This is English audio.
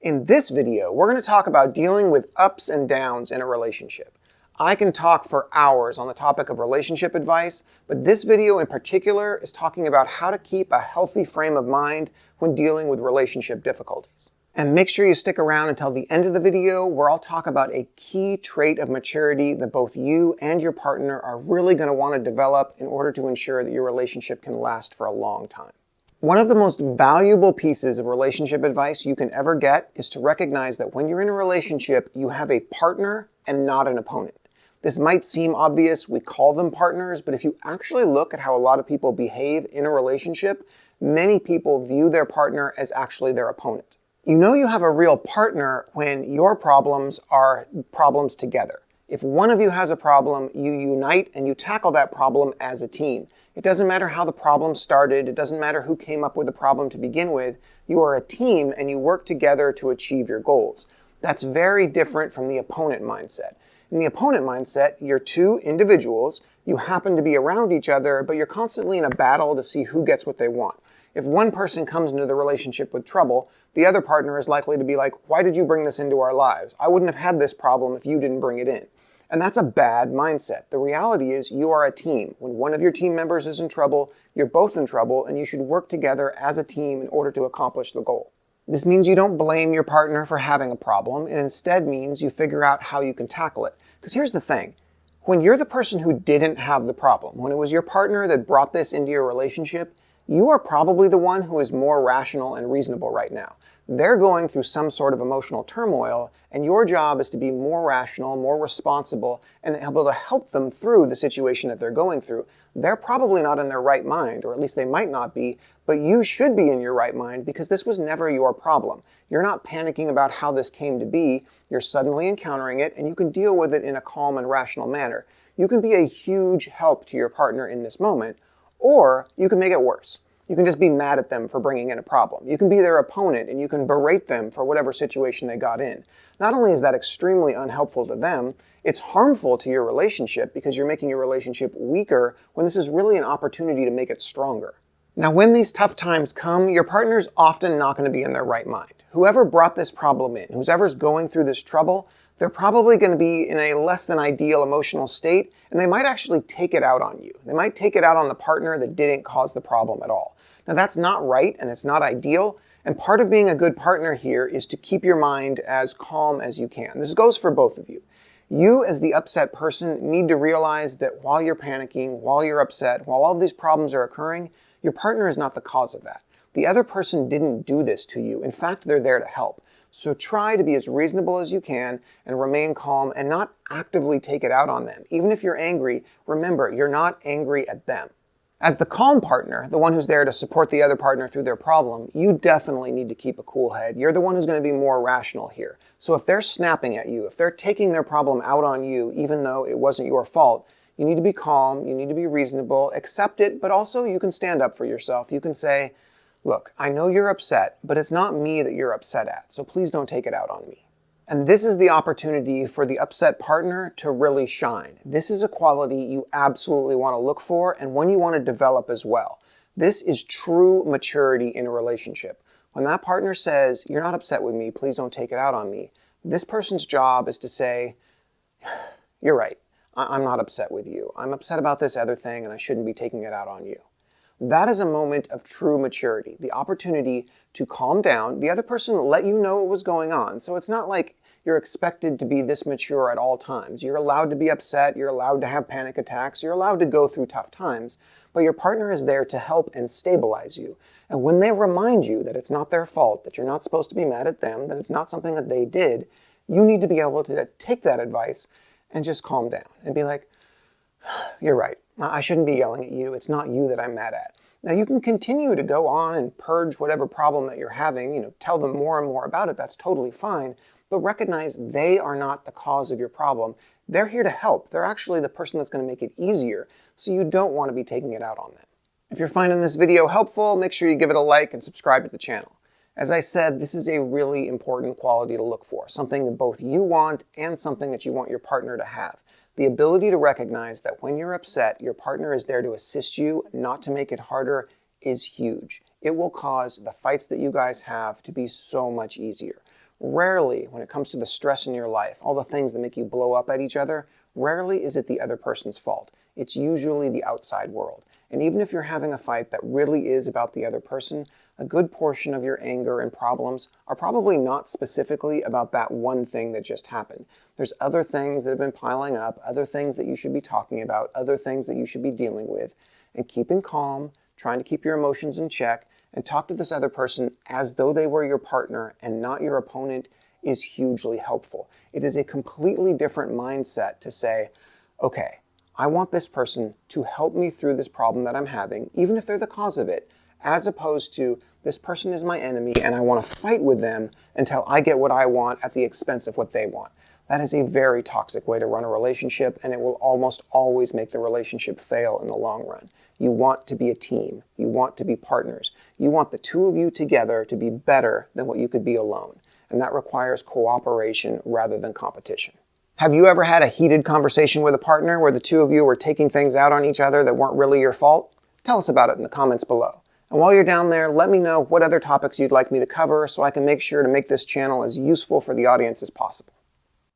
In this video, we're going to talk about dealing with ups and downs in a relationship. I can talk for hours on the topic of relationship advice, but this video in particular is talking about how to keep a healthy frame of mind when dealing with relationship difficulties. And make sure you stick around until the end of the video, where I'll talk about a key trait of maturity that both you and your partner are really going to want to develop in order to ensure that your relationship can last for a long time. One of the most valuable pieces of relationship advice you can ever get is to recognize that when you're in a relationship, you have a partner and not an opponent. This might seem obvious, we call them partners, but if you actually look at how a lot of people behave in a relationship, many people view their partner as actually their opponent. You know you have a real partner when your problems are problems together. If one of you has a problem, you unite and you tackle that problem as a team. It doesn't matter how the problem started. It doesn't matter who came up with the problem to begin with. You are a team and you work together to achieve your goals. That's very different from the opponent mindset. In the opponent mindset, you're two individuals. You happen to be around each other, but you're constantly in a battle to see who gets what they want. If one person comes into the relationship with trouble, the other partner is likely to be like, "Why did you bring this into our lives? I wouldn't have had this problem if you didn't bring it in." And that's a bad mindset. The reality is you are a team. When one of your team members is in trouble, you're both in trouble, and you should work together as a team in order to accomplish the goal. This means you don't blame your partner for having a problem. It instead means you figure out how you can tackle it. Because here's the thing. When you're the person who didn't have the problem, when it was your partner that brought this into your relationship, you are probably the one who is more rational and reasonable right now. They're going through some sort of emotional turmoil, and your job is to be more rational, more responsible, and able to help them through the situation that they're going through. They're probably not in their right mind, or at least they might not be, but you should be in your right mind because this was never your problem. You're not panicking about how this came to be. You're suddenly encountering it, and you can deal with it in a calm and rational manner. You can be a huge help to your partner in this moment, or you can make it worse. You can just be mad at them for bringing in a problem. You can be their opponent and you can berate them for whatever situation they got in. Not only is that extremely unhelpful to them, it's harmful to your relationship because you're making your relationship weaker when this is really an opportunity to make it stronger. Now, when these tough times come, your partner's often not going to be in their right mind. Whoever brought this problem in, whoever's going through this trouble, they're probably going to be in a less than ideal emotional state, and they might actually take it out on you. They might take it out on the partner that didn't cause the problem at all. Now, that's not right, and it's not ideal, and part of being a good partner here is to keep your mind as calm as you can. This goes for both of you. You, as the upset person, need to realize that while you're panicking, while you're upset, while all of these problems are occurring, your partner is not the cause of that. The other person didn't do this to you. In fact, they're there to help. So try to be as reasonable as you can and remain calm and not actively take it out on them. Even if you're angry, remember, you're not angry at them. As the calm partner, the one who's there to support the other partner through their problem, you definitely need to keep a cool head. You're the one who's going to be more rational here. So if they're snapping at you, if they're taking their problem out on you, even though it wasn't your fault, you need to be calm, you need to be reasonable, accept it, but also you can stand up for yourself. You can say, "Look, I know you're upset, but it's not me that you're upset at, so please don't take it out on me." And this is the opportunity for the upset partner to really shine. This is a quality you absolutely want to look for and one you want to develop as well. This is true maturity in a relationship. When that partner says, "You're not upset with me, please don't take it out on me," this person's job is to say, "You're right, I'm not upset with you. I'm upset about this other thing and I shouldn't be taking it out on you." That is a moment of true maturity, the opportunity to calm down. The other person let you know what was going on, so it's not like you're expected to be this mature at all times. You're allowed to be upset, you're allowed to have panic attacks, you're allowed to go through tough times, but your partner is there to help and stabilize you. And when they remind you that it's not their fault, that you're not supposed to be mad at them, that it's not something that they did, you need to be able to take that advice and just calm down and be like, "You're right. I shouldn't be yelling at you. It's not you that I'm mad at." Now, you can continue to go on and purge whatever problem that you're having, tell them more and more about it. That's totally fine. But recognize they are not the cause of your problem. They're here to help. They're actually the person that's going to make it easier, so you don't want to be taking it out on them. If you're finding this video helpful, make sure you give it a like and subscribe to the channel. As I said, this is a really important quality to look for, something that both you want and something that you want your partner to have. The ability to recognize that when you're upset, your partner is there to assist you, not to make it harder, is huge. It will cause the fights that you guys have to be so much easier. Rarely, when it comes to the stress in your life, all the things that make you blow up at each other, rarely is it the other person's fault. It's usually the outside world. And even if you're having a fight that really is about the other person, a good portion of your anger and problems are probably not specifically about that one thing that just happened. There's other things that have been piling up, other things that you should be talking about, other things that you should be dealing with. And keeping calm, trying to keep your emotions in check, and talk to this other person as though they were your partner and not your opponent is hugely helpful. It is a completely different mindset to say, okay, I want this person to help me through this problem that I'm having, even if they're the cause of it, as opposed to this person is my enemy and I want to fight with them until I get what I want at the expense of what they want. That is a very toxic way to run a relationship, and it will almost always make the relationship fail in the long run. You want to be a team. You want to be partners. You want the two of you together to be better than what you could be alone. And that requires cooperation rather than competition. Have you ever had a heated conversation with a partner where the two of you were taking things out on each other that weren't really your fault? Tell us about it in the comments below. And while you're down there, let me know what other topics you'd like me to cover so I can make sure to make this channel as useful for the audience as possible.